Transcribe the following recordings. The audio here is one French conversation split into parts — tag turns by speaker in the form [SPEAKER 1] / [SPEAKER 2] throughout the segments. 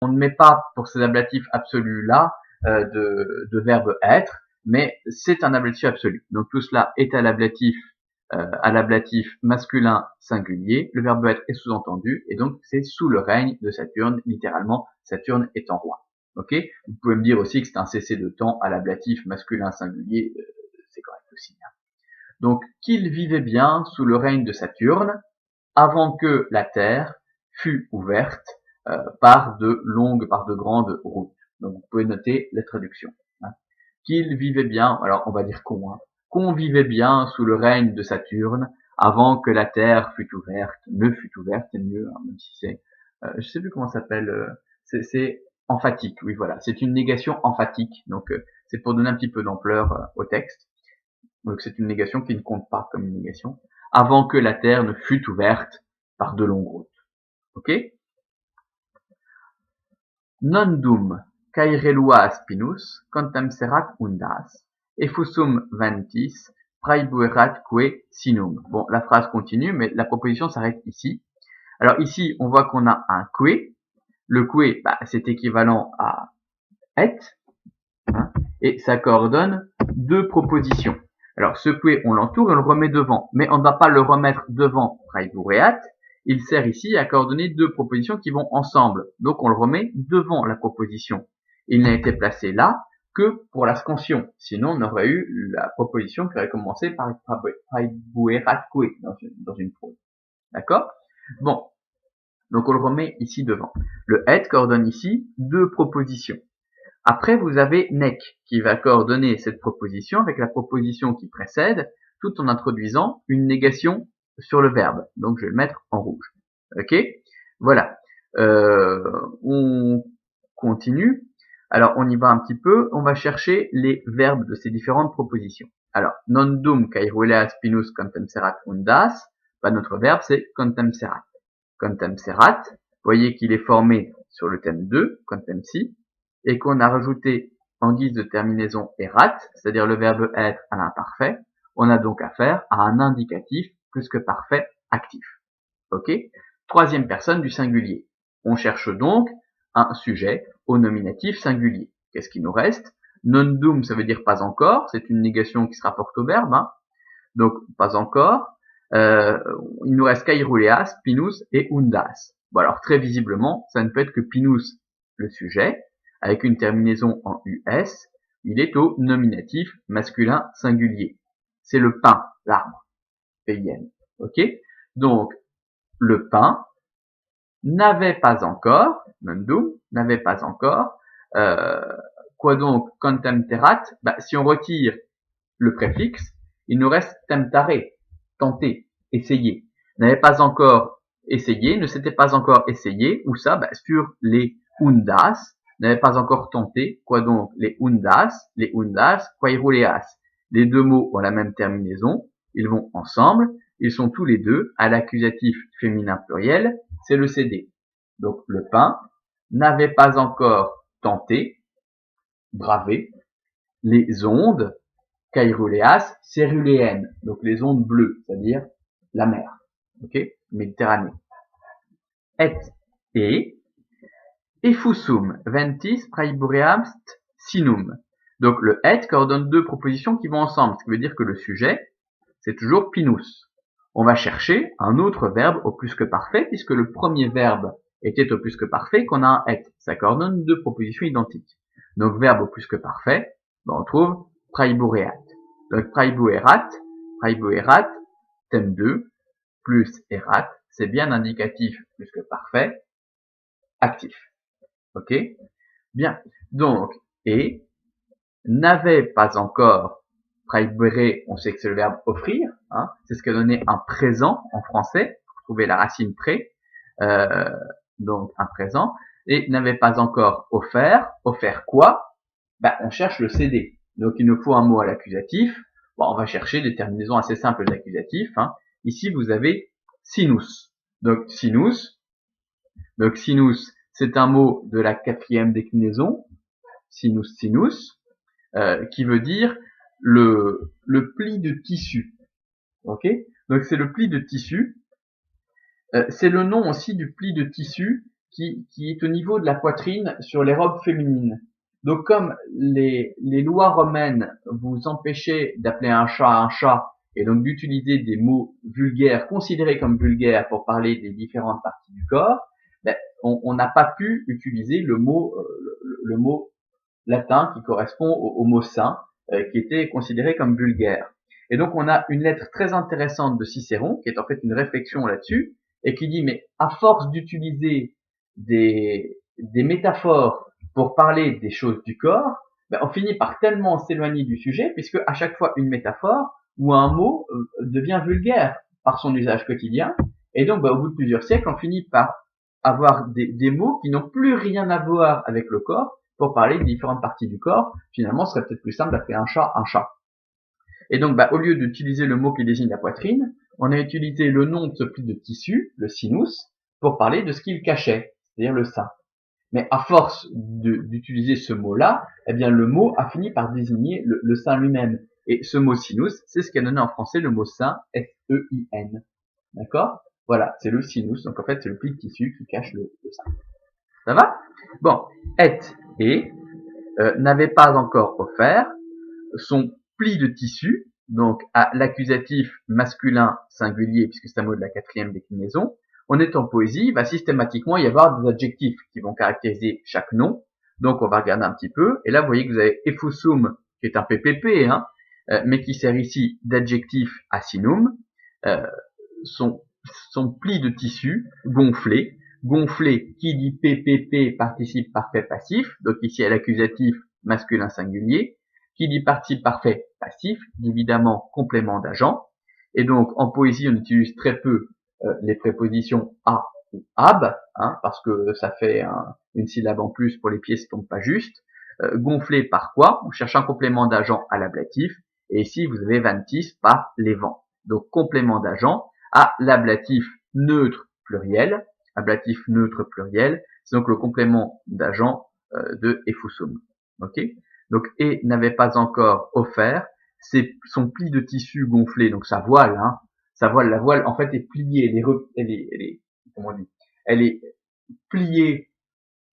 [SPEAKER 1] on ne met pas pour ces ablatifs absolus-là de verbe être, mais c'est un ablatif absolu. Donc tout cela est à l'ablatif masculin singulier, le verbe être est sous-entendu, et donc c'est sous le règne de Saturne, littéralement, Saturne étant roi. Ok. Vous pouvez me dire aussi que c'est un cessé de temps à l'ablatif masculin singulier, c'est correct aussi. Donc, qu'il vivait bien sous le règne de Saturne, avant que la Terre fût ouverte par de grandes routes. Donc, vous pouvez noter la traduction. Hein. Qu'il vivait bien, alors on va dire qu'on vivait bien sous le règne de Saturne, avant que la Terre ne fût ouverte, c'est mieux, hein, même si c'est, je sais plus comment ça s'appelle, c'est emphatique, oui voilà, c'est une négation emphatique, donc c'est pour donner un petit peu d'ampleur au texte. Donc c'est une négation qui ne compte pas comme une négation, avant que la terre ne fût ouverte par de longues routes. Ok? Non dum caerelua spinus contem serat undas, effusum ventis praebuerat que sinum. Bon, la phrase continue, mais la proposition s'arrête ici. Alors ici, on voit qu'on a un que. Le que, c'est équivalent à et, hein, et ça coordonne deux propositions. Alors ce que, on l'entoure et on le remet devant, mais on ne va pas le remettre devant praebueat. Il sert ici à coordonner deux propositions qui vont ensemble. Donc on le remet devant la proposition. Il n'a été placé là que pour la scansion. Sinon on aurait eu la proposition qui aurait commencé par praebuerat que dans une phrase. D'accord? Bon. Donc on le remet ici devant. Le et coordonne ici deux propositions. Après, vous avez nec qui va coordonner cette proposition avec la proposition qui précède, tout en introduisant une négation sur le verbe. Donc, je vais le mettre en rouge. Ok? Voilà. On continue. Alors, on y va un petit peu. On va chercher les verbes de ces différentes propositions. Alors, non dum caerulea spinus contem serat undas. Notre verbe, c'est contem serat. Contem serat. Vous voyez qu'il est formé sur le thème 2, contem si, et qu'on a rajouté en guise de terminaison erat, c'est-à-dire le verbe être à l'imparfait, on a donc affaire à un indicatif plus que parfait actif. Ok? Troisième personne du singulier. On cherche donc un sujet au nominatif singulier. Qu'est-ce qui nous reste? Non dum, ça veut dire pas encore, c'est une négation qui se rapporte au verbe, hein. Donc pas encore. Il nous reste caeruleas, pinus et undas. Bon alors très visiblement, ça ne peut être que pinus, le sujet, avec une terminaison en us, il est au nominatif masculin singulier. C'est le pin, l'arbre, PIN. Ok? Donc, le pin n'avait pas encore, non n'avait pas encore, quoi donc, contem terat, si on retire le préfixe, il nous reste temptare, tenter, essayer. N'avait pas encore essayé, ne s'était pas encore essayé, ou ça, sur les undas, n'avait pas encore tenté, quoi donc, les undas, quairuleas. Les deux mots ont la même terminaison, ils vont ensemble, ils sont tous les deux à l'accusatif féminin pluriel, c'est le CD. Donc, le pain n'avait pas encore tenté, bravé, les ondes, Caeruleas céruléennes, donc les ondes bleues, c'est-à-dire la mer, ok, Méditerranée. Et effusum ventis praebueamt sinum. Donc le et coordonne deux propositions qui vont ensemble, ce qui veut dire que le sujet, c'est toujours pinus. On va chercher un autre verbe au plus que parfait, puisque le premier verbe était au plus que parfait, qu'on a un et. Ça coordonne deux propositions identiques. Donc verbe au plus que parfait, on trouve praebueat. Donc praebuerat, thème 2, plus erat, c'est bien indicatif plus que parfait, actif. Ok? Bien. Donc, et, n'avait pas encore, praebere, on sait que c'est le verbe offrir, hein, c'est ce qu'a donné un présent en français, pour trouver la racine pré, donc un présent, et n'avait pas encore offert quoi? On cherche le CD. Donc il nous faut un mot à l'accusatif. On va chercher des terminaisons assez simples d'accusatif. Hein. Ici, vous avez sinus. Donc sinus, c'est un mot de la quatrième déclinaison, sinus, qui veut dire le pli de tissu. Ok? Donc c'est le pli de tissu. C'est le nom aussi du pli de tissu qui est au niveau de la poitrine sur les robes féminines. Donc comme les lois romaines vous empêchaient d'appeler un chat et donc d'utiliser des mots vulgaires, considérés comme vulgaires pour parler des différentes parties du corps, ben, on n'a pas pu utiliser le mot latin qui correspond au mot saint, qui était considéré comme vulgaire. Et donc on a une lettre très intéressante de Cicéron, qui est en fait une réflexion là-dessus, et qui dit, mais à force d'utiliser des métaphores pour parler des choses du corps, ben on finit par tellement s'éloigner du sujet, puisque à chaque fois une métaphore ou un mot devient vulgaire par son usage quotidien, et donc ben, au bout de plusieurs siècles, on finit par avoir des mots qui n'ont plus rien à voir avec le corps, pour parler des différentes parties du corps. Finalement, ce serait peut-être plus simple d'appeler un chat un chat. Et donc, bah, au lieu d'utiliser le mot qui désigne la poitrine, on a utilisé le nom de ce pli de tissu, le sinus, pour parler de ce qu'il cachait, c'est-à-dire le sein. Mais à force d'utiliser ce mot-là, eh bien, le mot a fini par désigner le sein lui-même. Et ce mot sinus, c'est ce qui a donné en français le mot sein, S-E-I-N. D'accord? Voilà, c'est le sinus. Donc, en fait, c'est le pli de tissu qui cache le sein. Ça va? Bon, et n'avait pas encore offert son pli de tissu, donc à l'accusatif masculin singulier, puisque c'est un mot de la 4e déclinaison. On est en poésie, il va systématiquement y avoir des adjectifs qui vont caractériser chaque nom. Donc on va regarder un petit peu, et là vous voyez que vous avez effusum, qui est un PPP, hein, mais qui sert ici d'adjectif à sinum, son pli de tissu gonflé. Gonflé, qui dit PPP, participe parfait passif, donc ici à l'accusatif masculin singulier. Qui dit participe parfait passif, dit évidemment complément d'agent. Et donc en poésie, on utilise très peu les prépositions a ou ab, hein, parce que ça fait une syllabe en plus pour les pièces qui tombent pas juste. Gonflé par quoi? On cherche un complément d'agent à l'ablatif. Et ici, vous avez vantis par les vents. Donc complément d'agent à l'ablatif neutre pluriel. Ablatif neutre pluriel, c'est donc le complément d'agent de effusum. Ok? Donc, et n'avait pas encore offert, c'est son pli de tissu gonflé, donc sa voile, hein. Sa voile, la voile, en fait, est pliée, comment on dit? Elle est pliée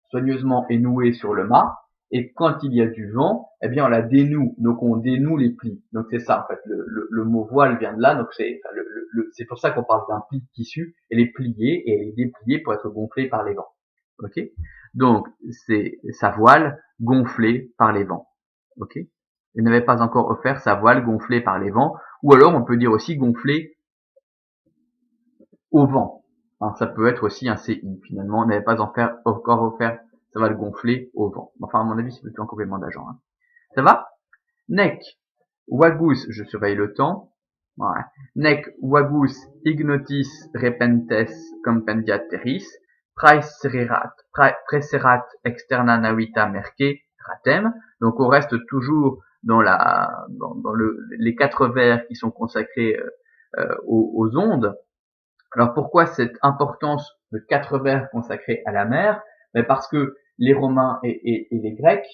[SPEAKER 1] soigneusement et nouée sur le mât, et quand il y a du vent, eh bien, on la dénoue, donc on dénoue les plis. Donc c'est ça, en fait, le mot voile vient de là, donc c'est pour ça qu'on parle d'un pli de tissu, elle est pliée, et elle est dépliée pour être gonflée par les vents. Ok? Donc, c'est sa voile gonflée par les vents. Ok? Il n'avait pas encore offert sa voile gonflée par les vents, ou alors on peut dire aussi gonflée au vent. Hein, ça peut être aussi un CI, finalement. On n'avait pas encore offert sa voile gonflée au vent. Enfin, à mon avis, c'est plutôt un complément d'agent. Hein. Ça va? Nec, vagus, je surveille le temps. Ouais. Nec, vagus, ignotis, repentes, compendiat terris, praecerat externa navita merce, ratem. Donc on reste toujours dans les 4 vers qui sont consacrés aux ondes. Alors pourquoi cette importance de 4 vers consacrés à la mer? Parce que les Romains et les Grecs,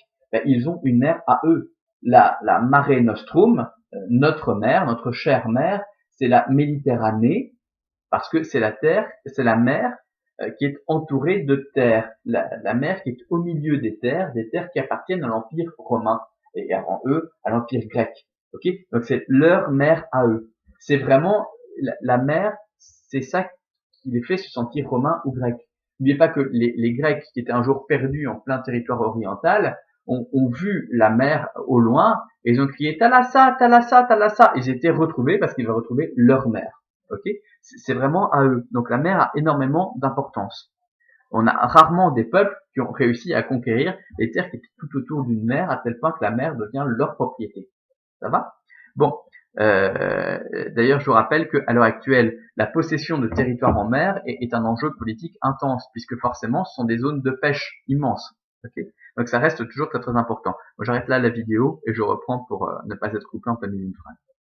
[SPEAKER 1] ils ont une mer à eux. La Mare Nostrum, notre mer, notre chère mer, c'est la Méditerranée, parce que c'est la mer qui est entourée de terres, la mer qui est au milieu des terres qui appartiennent à l'Empire romain et avant eux à l'Empire grec. Ok, donc c'est leur mer à eux. C'est vraiment la mer, c'est ça qui les fait se sentir romains ou grecs. N'oubliez pas que les Grecs qui étaient un jour perdus en plein territoire oriental ont vu la mer au loin et ils ont crié Thalassa, Thalassa, Thalassa. Ils étaient retrouvés parce qu'ils avaient retrouvé leur mer. Ok, c'est vraiment à eux. Donc la mer a énormément d'importance. On a rarement des peuples qui ont réussi à conquérir les terres qui étaient tout autour d'une mer à tel point que la mer devient leur propriété. Ça va? Bon. D'ailleurs, je vous rappelle qu'à l'heure actuelle, la possession de territoires en mer est un enjeu politique intense, puisque forcément, ce sont des zones de pêche immenses. Okay, donc ça reste toujours très très important. Moi, j'arrête là la vidéo et je reprends pour ne pas être coupé en plein milieu d'une phrase.